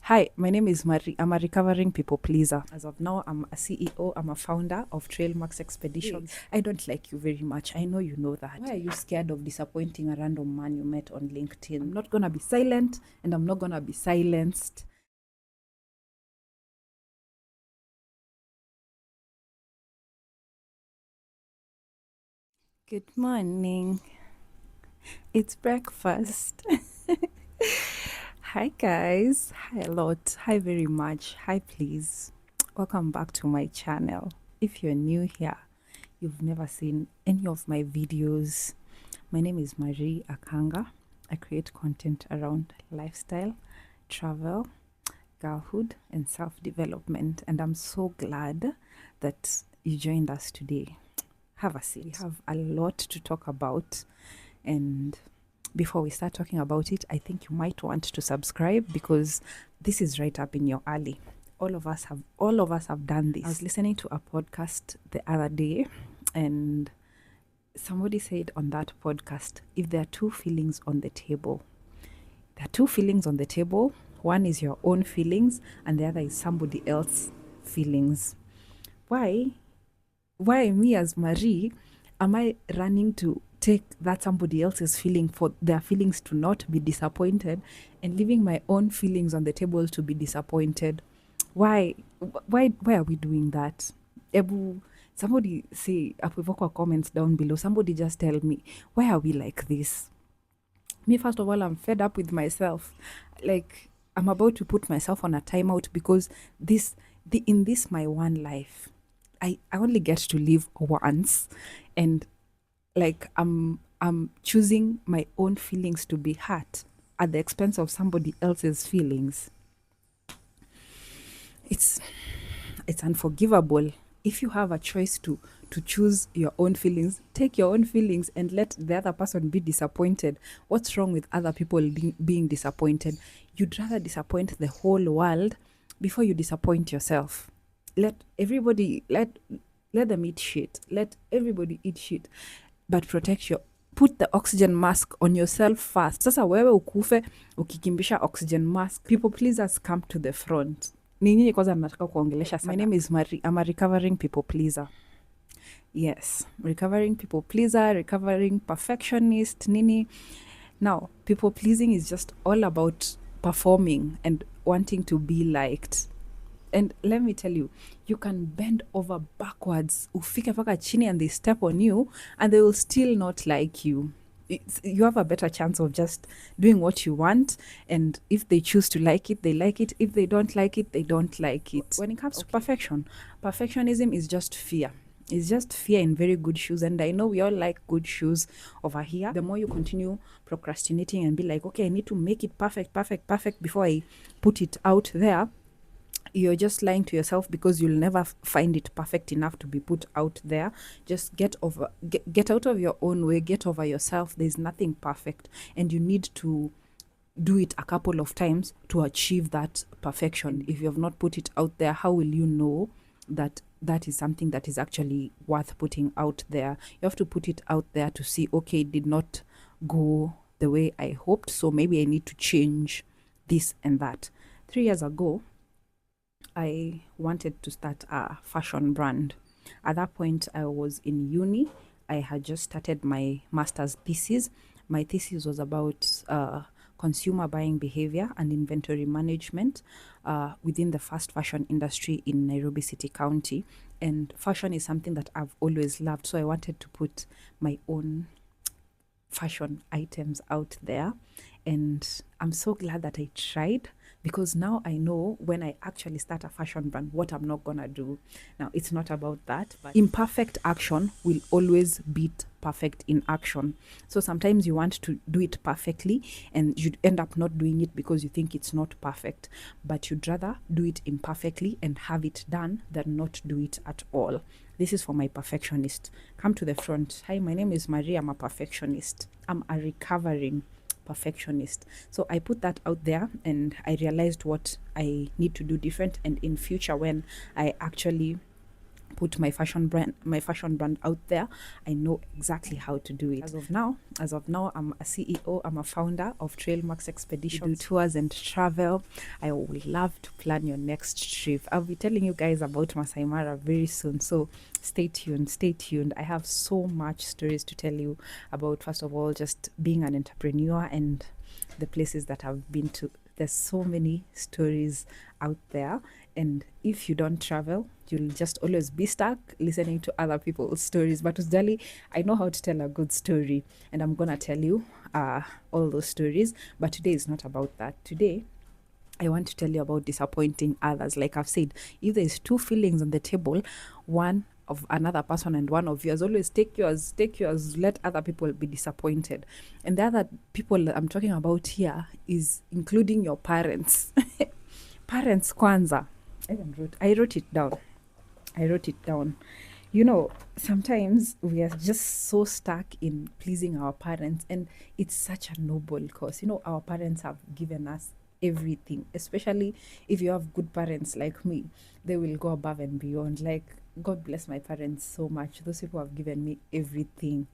Hi, my name is Marie. I'm a recovering people pleaser. As of now, I'm a CEO, I'm a founder of Trailmarks Expeditions. I don't like you very much. I know you know that. Why are you scared of disappointing a random man you met on LinkedIn? I'm not gonna be silent and I'm not gonna be silenced. Good morning. It's breakfast. Hi, guys. Hi, a lot. Hi, very much. Hi, please. Welcome back to my channel. If you're new here, you've never seen any of my videos, my name is Marie Akanga. I create content around lifestyle, travel, girlhood, and self development. And I'm so glad that you joined us today. Have a seat. We have a lot to talk about. And before we start talking about it, I think you might want to subscribe because this is right up in your alley. All of us have done this. I was listening to a podcast the other day and somebody said on that podcast, if there are two feelings on the table, there are two feelings on the table. One is your own feelings and the other is somebody else's feelings. Why me as Marie am I running to take that somebody else's feeling for their feelings to not be disappointed and leaving my own feelings on the table to be disappointed? Why are we doing that? Somebody say hapo comments down below. Somebody just tell me, why are we like this? Me, first of all, I'm fed up with myself. Like, I'm about to put myself on a timeout because in this my one life, I only get to live once, and like I'm choosing my own feelings to be hurt at the expense of somebody else's feelings. It's unforgivable. If you have a choice to choose your own feelings, take your own feelings and let the other person be disappointed. What's wrong with other people being disappointed? You'd rather disappoint the whole world before you disappoint yourself. Let them eat shit. Let everybody eat shit. But put the oxygen mask on yourself first. Sasa wewe ukufe ukikimbisha oxygen mask. People pleasers come to the front. Ni nini kwanza nataka kuongelesha sana? My name is Marie. I'm a recovering people pleaser. Yes, recovering people pleaser, recovering perfectionist, nini. Now, people pleasing is just all about performing and wanting to be liked. And let me tell you, you can bend over backwards, ufike paka chini, and they step on you, and they will still not like you. You have a better chance of just doing what you want, and if they choose to like it, they like it. If they don't like it, they don't like it. When it comes to perfectionism is just fear. It's just fear in very good shoes, and I know we all like good shoes over here. The more you continue procrastinating and be like, okay, I need to make it perfect before I put it out there, you're just lying to yourself because you'll never find it perfect enough to be put out there. Just get out of your own way, get over yourself. There's nothing perfect, and you need to do it a couple of times to achieve that perfection. If you have not put it out there, how will you know that that is something that is actually worth putting out there? You have to put it out there to see, okay, it did not go the way I hoped, so maybe I need to change this and that. 3 years ago, I wanted to start a fashion brand. At that point, I was in uni. I had just started my master's thesis. My thesis was about consumer buying behavior and inventory management within the fast fashion industry in Nairobi City County. And fashion is something that I've always loved. So I wanted to put my own fashion items out there. And I'm so glad that I tried, because now I know when I actually start a fashion brand what I'm not gonna do. Now, it's not about that, but imperfect action will always beat perfect in action. So sometimes you want to do it perfectly and you end up not doing it because you think it's not perfect, but you'd rather do it imperfectly and have it done than not do it at all. This is for my perfectionist. Come to the front. Hi, my name is Maria. I'm a perfectionist. I'm a recovering perfectionist. So I put that out there and I realized what I need to do different, and in future when I actually put my fashion brand out there. I know exactly how to do it. As of now, I'm a CEO, I'm a founder of Trailmarks Expeditions. We do tours and travel. I would love to plan your next trip. I'll be telling you guys about Masai Mara very soon, so stay tuned. I have so much stories to tell you about, first of all, just being an entrepreneur and the places that I've been to. There's so many stories out there, and if you don't travel, you'll just always be stuck listening to other people's stories. But Usjali, I know how to tell a good story, and I'm gonna tell you all those stories. But today is not about that. Today I want to tell you about disappointing others. Like I've said, if there's two feelings on the table, one of another person and one of yours, always take yours, let other people be disappointed. And the other people I'm talking about here is including your parents. Parents kwanza. I wrote it down. You know, sometimes we are just so stuck in pleasing our parents, and it's such a noble cause. You know, our parents have given us everything, especially if you have good parents like me. They will go above and beyond. Like, God bless my parents so much. Those people have given me everything.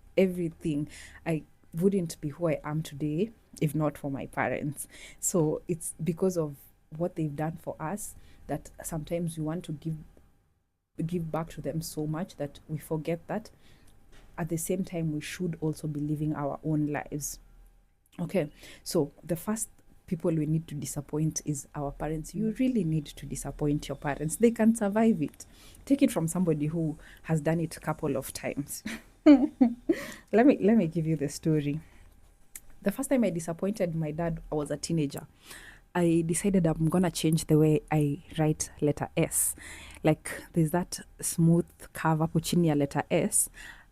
I wouldn't be who I am today if not for my parents. So it's because of what they've done for us that sometimes we want to give back to them so much that we forget that at the same time we should also be living our own lives. Okay, so the first people we need to disappoint is our parents. You really need to disappoint your parents. They can survive it. Take it from somebody who has done it a couple of times. let me give you the story. The first time I disappointed my dad, I was a teenager. I decided I'm gonna change the way I write letter S. Like there's that smooth curve up chini ya letter S.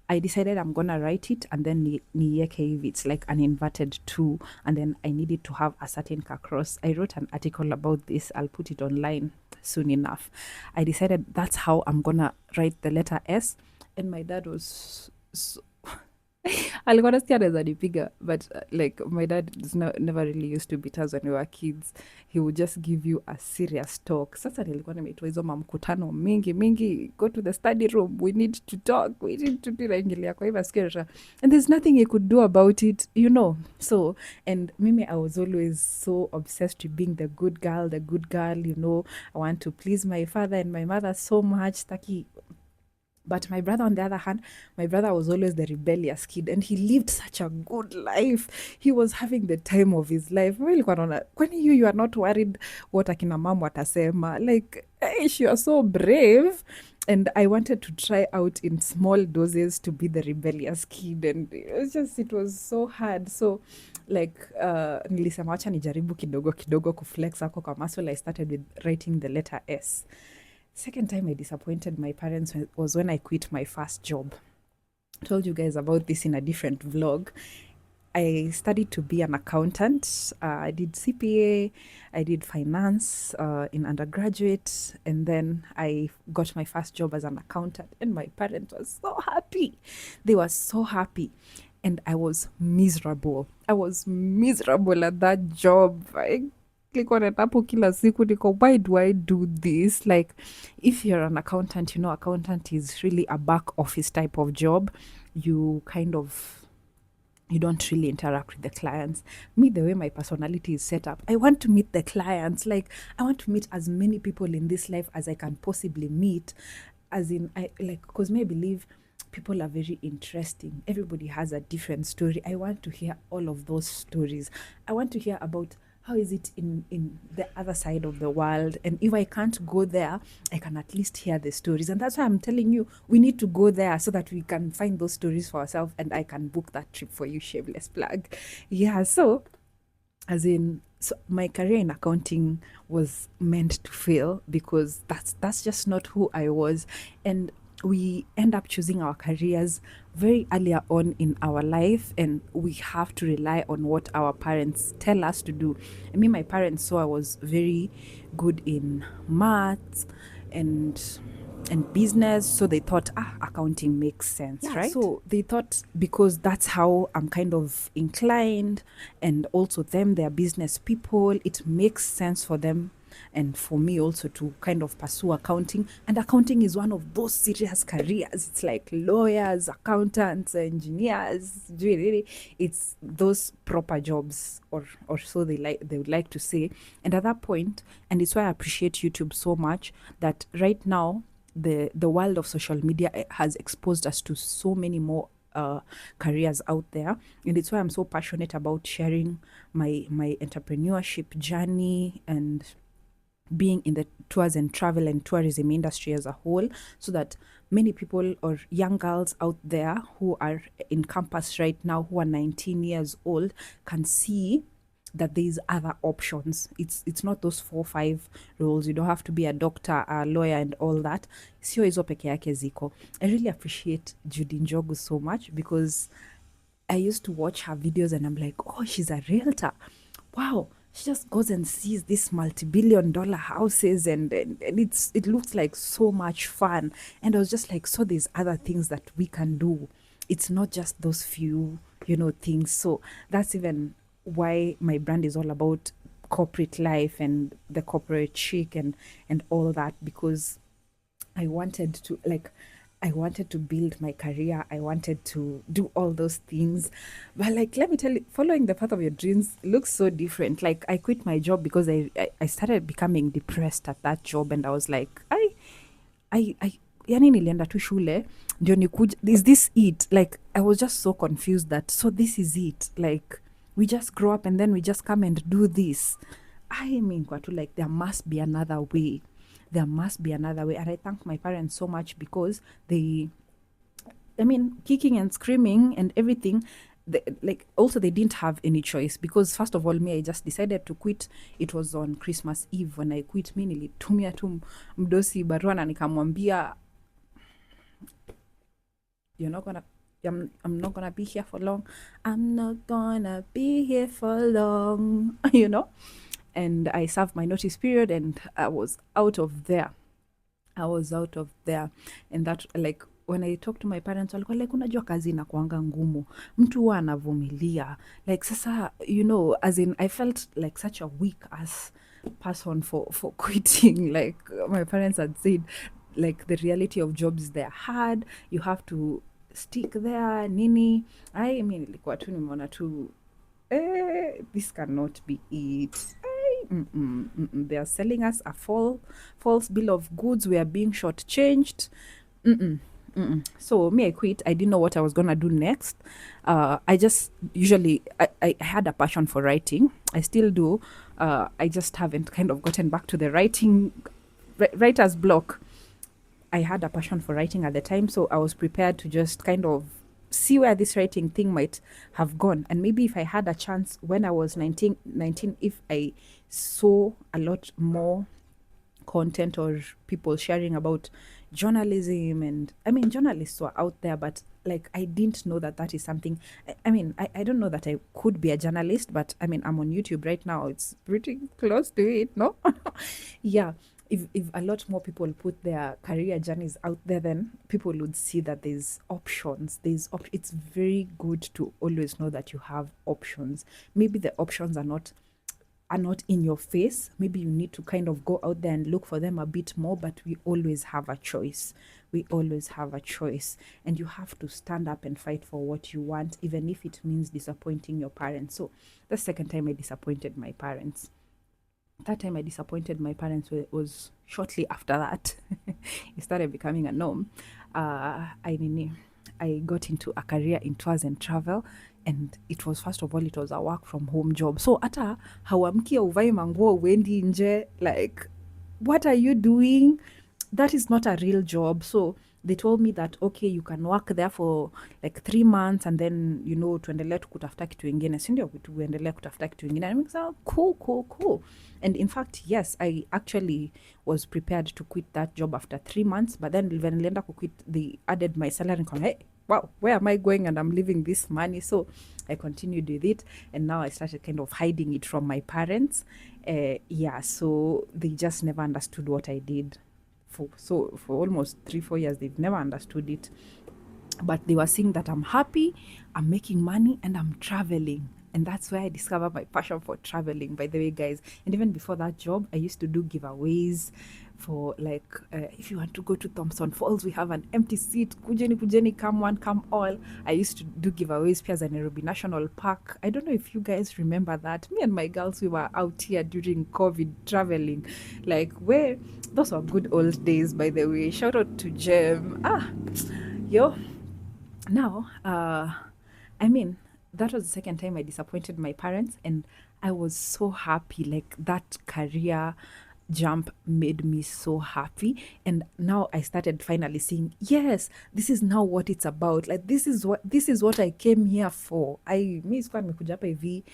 I decided I'm gonna write it and then nieke hivi. It's like an inverted two, and then I needed to have a certain cross. I wrote an article about this. I'll put it online soon enough. I decided that's how I'm gonna write the letter S, and my dad was so alikuwa nasikia anaweza nipiga, but like my dad never really used to beat us when we were kids. He would just give you a serious talk. Sasa nilikuwa nimeitwa hizo mamkutano mingi, go to the study room, we need to talk, we need to do naingilia kwa hiva skirra, and there's nothing he could do about it, you know. So, and mimi, I was always so obsessed with being the good girl, you know. I want to please my father and my mother so much. But my brother, on the other hand, my brother was always the rebellious kid, and he lived such a good life. He was having the time of his life. Really, when you are not worried what akina mom watasema. Like, you are so brave. And I wanted to try out in small doses to be the rebellious kid, and it was so hard. So like nilisema wacha nijaribu kidogo kuflex ako kwa muscle. I started with writing the letter S. Second time I disappointed my parents was when I quit my first job. I told you guys about this in a different vlog. I studied to be an accountant. I did CPA, I did finance in undergraduate, and then I got my first job as an accountant, and my parents were so happy. They were so happy. And I was miserable. At that job. Kila siku niko, why do I do this? Like, if you're an accountant, you know, accountant is really a back office type of job. You don't really interact with the clients. Me, the way my personality is set up, I want to meet the clients. Like, I want to meet as many people in this life as I can possibly meet. As in, because me, I believe people are very interesting. Everybody has a different story. I want to hear all of those stories. I want to hear about how is it in the other side of the world? And if I can't go there, I can at least hear the stories. And that's why I'm telling you, we need to go there so that we can find those stories for ourselves, and I can book that trip for you, shameless plug. Yeah, so my career in accounting was meant to fail because that's just not who I was. And we end up choosing our careers very earlier on in our life, and we have to rely on what our parents tell us to do. I mean, my parents saw I was very good in maths and business, so they thought accounting makes sense, right? So they thought because that's how I'm kind of inclined, and also they're business people, it makes sense for them and for me also to kind of pursue accounting. And accounting is one of those serious careers. It's like lawyers, accountants, engineers, really, it's those proper jobs, or so they would like to say. And at that point, and it's why I appreciate YouTube so much, that right now the world of social media has exposed us to so many more careers out there, and it's why I'm so passionate about sharing my entrepreneurship journey and being in the tours and travel and tourism industry as a whole, so that many people or young girls out there who are in campus right now, who are 19 years old, can see that there's other options. It's not those 4 5 roles. You don't have to be a doctor, a lawyer, and all that. Sio hizo peke yake ziko. I really appreciate Judy Njogu so much, because I used to watch her videos and I'm like, oh, she's a realtor. Wow. She just goes and sees these multi-billion-dollar houses, and it looks like so much fun. And I was just like, so there's other things that we can do. It's not just those few, things. So that's even why my brand is all about corporate life and the corporate chic and all that, because I wanted to build my career. I wanted to do all those things. But let me tell you, following the path of your dreams looks so different. Like, I quit my job because I started becoming depressed at that job, and I was like, I yani nilienda tu shule ndio nikuja, is this it? Like, I was just so confused that, so this is it. Like, we just grow up and then we just come and do this. I mean, kwa tu, like, there must be another way. There must be another way. And I thank my parents so much, because kicking and screaming and everything, also they didn't have any choice, because first of all, me, I just decided to quit. It was on Christmas Eve when I quit. Mi nilitumia tu mdosi barua na nikamwambia, I'm not gonna be here for long. I'm not gonna be here for long, And I served my notice period, and I was out of there. And that, like, when I talked to my parents, walikuwa like, unajua kazi inakuanga ngumu, mtu huwa anavumilia. Like, sasa, as in, I felt like such a weak ass person for quitting. Like, my parents had said, like, the reality of jobs, they're hard. You have to stick there, nini. I mean, ilikuwa tu nimeona tu, this cannot be it. They are selling us a false bill of goods. We are being shortchanged. So me, I quit. I didn't know what I was gonna do next. I just usually I had a passion for writing. I still do. I just haven't kind of gotten back to the writer's block. I had a passion for writing at the time, so I was prepared to just kind of see where this writing thing might have gone. And maybe if I had a chance when I was 19, if I saw a lot more content or people sharing about journalism, and I mean, journalists were out there, but like, I didn't know that is something. I don't know that I could be a journalist, but I mean, I'm on YouTube right now. It's pretty close to it, no? Yeah. If a lot more people put their career journeys out there, then people would see that there's options. It's very good to always know that you have options. Maybe the options are not in your face. Maybe you need to kind of go out there and look for them a bit more, but we always have a choice. And you have to stand up and fight for what you want, even if it means disappointing your parents. So the second time I disappointed my parents. That time I disappointed my parents was shortly after that. It started becoming a norm. I got into a career in tours and travel, and it was, first of all, it was a work from home job. So ata hauamkia uvai manguo uendi nje, like, what are you doing? That is not a real job. So they told me that, okay, you can work there for like 3 months and then, tuendelee kutafuta kitu ingine. Sindio tuendelee kutafuta kitu ingine. And I'm like, cool. And in fact, yes, I actually was prepared to quit that job after 3 months. But then when nilienda quit, they added my salary and hey, wow, where am I going? And I'm leaving this money. So I continued with it. And now I started kind of hiding it from my parents. So they just never understood what I did. For almost 3-4 years, they've never understood it. But they were seeing that I'm happy, I'm making money, and I'm traveling. And that's where I discovered my passion for traveling, by the way, guys. And even before that job, I used to do giveaways for like, if you want to go to Thompson Falls, we have an empty seat. Kujeni, kujeni, come one, come all. I used to do giveaways pia za Nairobi National Park. I don't know if you guys remember that. Me and my girls, we were out here during COVID traveling. Like, where those were good old days, by the way. Shout out to Jem. Yo, now, I mean, that was the second time I disappointed my parents, and I was so happy. Like, that career jump made me so happy. And now I started finally seeing, yes, this is now what it's about. Like, this is what I came here for. Mi sikuwa nimekuja hapa hivi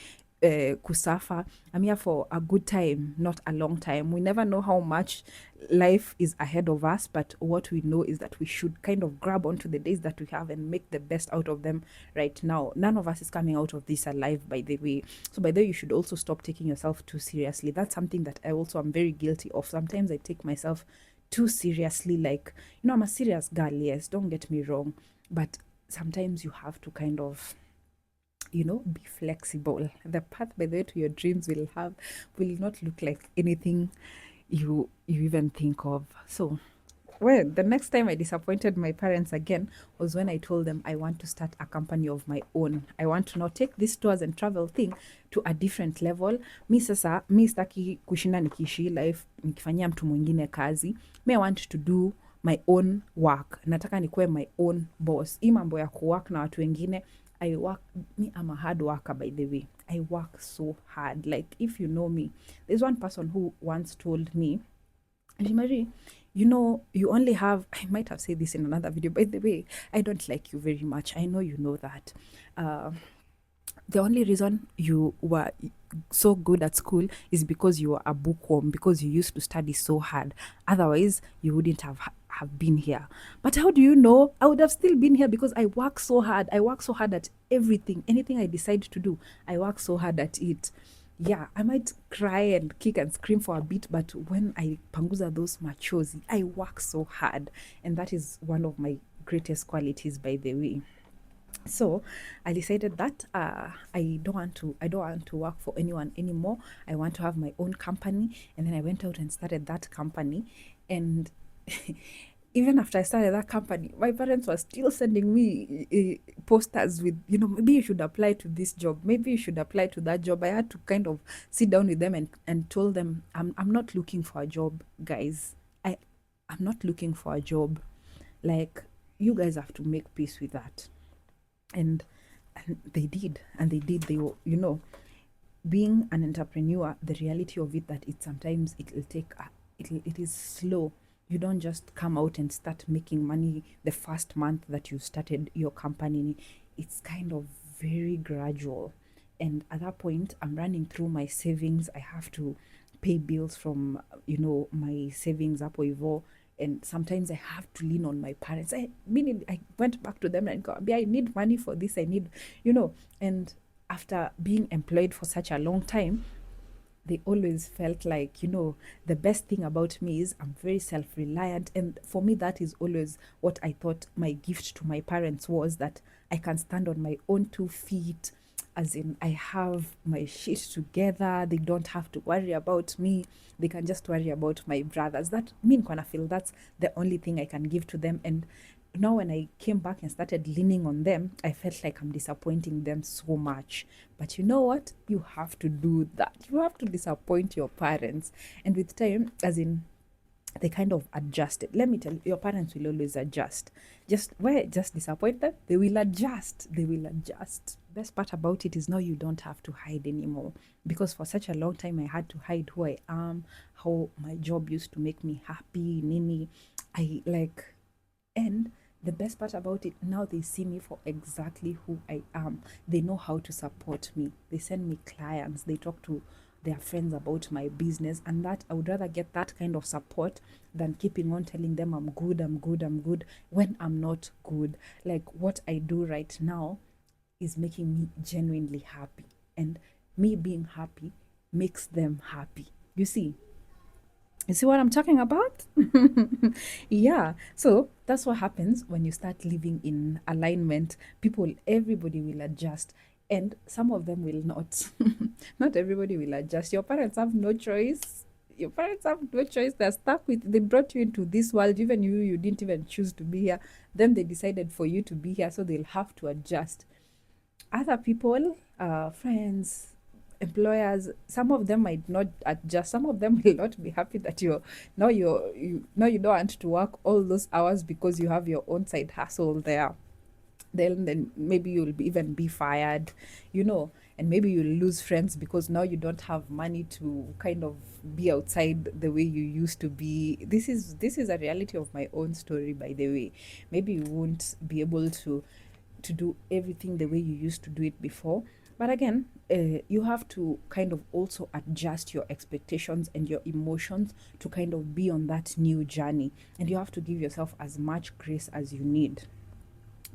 kusafa. I'm here for a good time, not a long time. We never know how much life is ahead of us, but what we know is that we should kind of grab onto the days that we have and make the best out of them right now. None of us is coming out of this alive, by the way. So by the way, you should also stop taking yourself too seriously. That's something that I also am very guilty of. Sometimes I take myself too seriously. Like, I'm a serious girl, yes, don't get me wrong, but sometimes you have to kind of be flexible. The path, by the way, to your dreams will not look like anything you even think of. So, well, the next time I disappointed my parents again was when I told them I want to start a company of my own. I want to now take this tours and travel thing to a different level. Mi staki kushinda nikiishi life nikifanyia mtu mwingine kazi. I want to do my own work. Nataka nikuwe my own boss. Hii mambo ya kuwork na watu wengine, I'm a hard worker, by the way. I work so hard. Like, if you know me, there's one person who once told me, Marie, you only have, I might have said this in another video, by the way, I don't like you very much. I know you know that. The only reason you were so good at school is because you were a bookworm, because you used to study so hard. Otherwise, you wouldn't have been here. But how do you know? I would have still been here because I work so hard. I work so hard at everything. Anything I decide to do, I work so hard at it. Yeah, I might cry and kick and scream for a bit, but when I panguza those machozi, I work so hard. And that is one of my greatest qualities, by the way. So I decided that I don't want to work for anyone anymore. I want to have my own company. And then I went out and started that company. And even after I started that company, my parents were still sending me posters with, maybe you should apply to this job, maybe you should apply to that job. I had to kind of sit down with them and told them, I'm not looking for a job, guys. I'm not looking for a job. Like, you guys have to make peace with that. And they did. They were, being an entrepreneur, the reality of it, that sometimes it is slow. You don't just come out and start making money the first month that you started your company. It's kind of very gradual. And at that point, I'm running through my savings. I have to pay bills from, my savings up or and sometimes I have to lean on my parents. I went back to them and go, I need money for this. I need, and after being employed for such a long time, they always felt like, the best thing about me is I'm very self-reliant. And for me, that is always what I thought my gift to my parents was, that I can stand on my own 2 feet. As in, I have my shit together. They don't have to worry about me. They can just worry about my brothers. That I feel that's the only thing I can give to them. And now when I came back and started leaning on them, I felt like I'm disappointing them so much. But you know what? You have to do that. You have to disappoint your parents. And with time, as in, they kind of adjusted. Let me tell you, your parents will always adjust. Just disappoint them, they will adjust. Best part about it is now you don't have to hide anymore, because for such a long time I had to hide who I am, how my job used to make me happy, nini. And the best part about it, now they see me for exactly who I am. They know how to support me. They send me clients. They talk to their friends about my business, and that I would rather get that kind of support than keeping on telling them I'm good when I'm not good. Like, what I do right now is making me genuinely happy, and me being happy makes them happy. You see what I'm talking about? Yeah. So that's what happens when you start living in alignment. Everybody will adjust. And some of them will not. Not everybody will adjust. Your parents have no choice. Your parents have no choice. They're stuck with, they brought you into this world. Even you didn't even choose to be here. Then they decided for you to be here, so they'll have to adjust. Other people, friends, employers, some of them might not adjust. Some of them will not be happy that you don't want to work all those hours because you have your own side hustle there. Then maybe you'll even be fired, and maybe you'll lose friends because now you don't have money to kind of be outside the way you used to be. This is a reality of my own story, by the way. Maybe you won't be able to do everything the way you used to do it before. But again, you have to kind of also adjust your expectations and your emotions to kind of be on that new journey. And you have to give yourself as much grace as you need.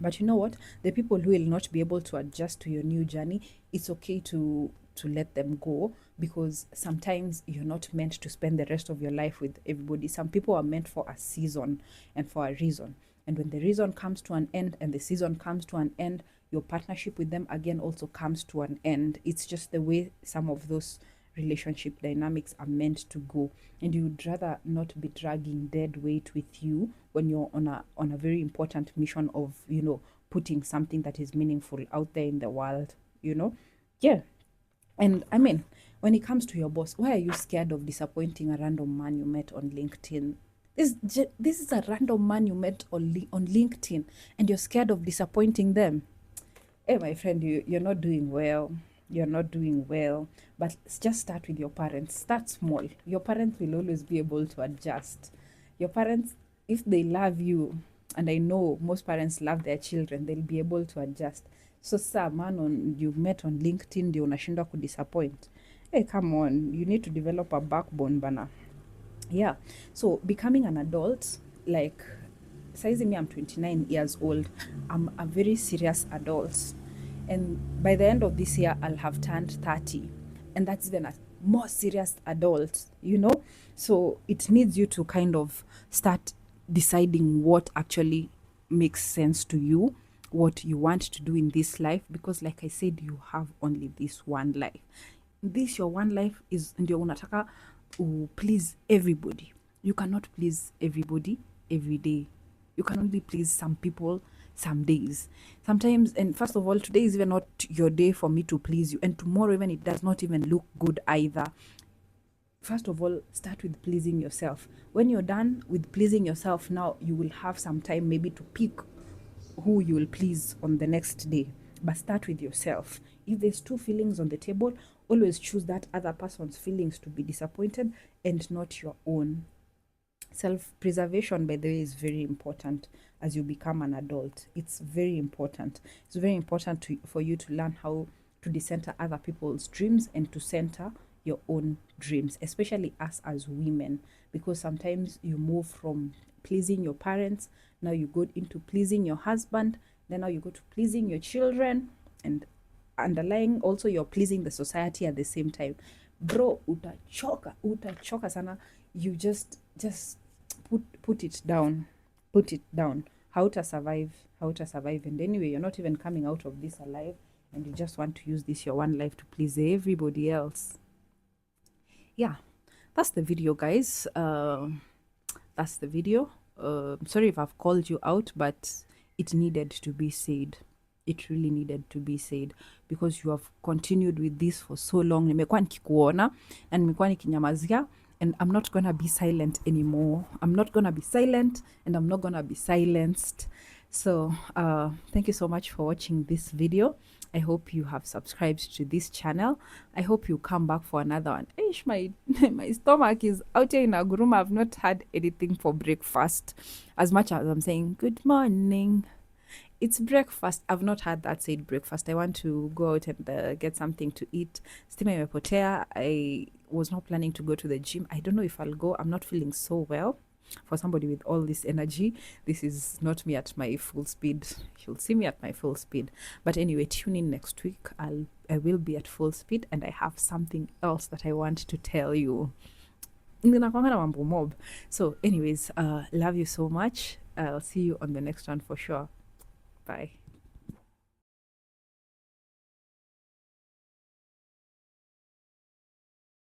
But you know what? The people who will not be able to adjust to your new journey, it's okay to let them go, because sometimes you're not meant to spend the rest of your life with everybody. Some people are meant for a season and for a reason. And when the reason comes to an end and the season comes to an end, your partnership with them again also comes to an end. It's just the way some of those relationship dynamics are meant to go. And you would rather not be dragging dead weight with you when you're on a very important mission of putting something that is meaningful out there in the world. Yeah. And I mean, when it comes to your boss, why are you scared of disappointing a random man you met on LinkedIn? This is a random man you met on LinkedIn, and you're scared of disappointing them. Hey, my friend, you're not doing well. You're not doing well. But just start with your parents. Start small. Your parents will always be able to adjust. Your parents, if they love you, and I know most parents love their children, they'll be able to adjust. So sir, man you met on LinkedIn ndio unashindwa kudisappoint. Hey, come on. You need to develop a backbone, bana. Yeah. So becoming an adult, like, sizing me, I'm 29 years old. I'm a very serious adult. And by the end of this year, I'll have turned 30. And that's even a more serious adult. So it needs you to kind of start deciding what actually makes sense to you, what you want to do in this life. Because, like I said, you have only this one life. This your one life is ndio unataka please everybody. You cannot please everybody every day. You can only please some people some days. Sometimes, and first of all, today is even not your day for me to please you. And tomorrow, even it does not even look good either. First of all, start with pleasing yourself. When you're done with pleasing yourself, now you will have some time maybe to pick who you will please on the next day. But start with yourself. If there's two feelings on the table, always choose that other person's feelings to be disappointed and not your own. Self-preservation, by the way, is very important as you become an adult. It's very important. It's very important for you to learn how to decenter other people's dreams and to center your own dreams, especially us as women, because sometimes you move from pleasing your parents, now you go into pleasing your husband, then now you go to pleasing your children, and underlying also you're pleasing the society at the same time. Bro, utachoka sana. You just put it down. How to survive. And anyway, you're not even coming out of this alive, and you just want to use this your one life to please everybody else. Yeah, that's the video, guys. That's the video. Sorry if I've called you out, but it needed to be said. It really needed to be said, because you have continued with this for so long. Nimekuwa nikikuona and nimekuwa nikinyamazia, and I'm not gonna be silent anymore. I'm not gonna be silent, and I'm not gonna be silenced. So thank you so much for watching this video. I hope you have subscribed to this channel. I hope you come back for another one. Eish, my stomach is out here in a room. I've not had anything for breakfast. As much as I'm saying good morning, it's breakfast. I've not had that said breakfast. I want to go out and get something to eat. Stima imepotea. I was not planning to go to the gym. I don't know if I'll go. I'm not feeling so well. For somebody with all this energy, this is not me at my full speed. You'll see me at my full speed. But anyway, tune in next week. I will be at full speed, and I have something else that I want to tell you. So anyways, love you so much. I'll see you on the next one for sure. Bye.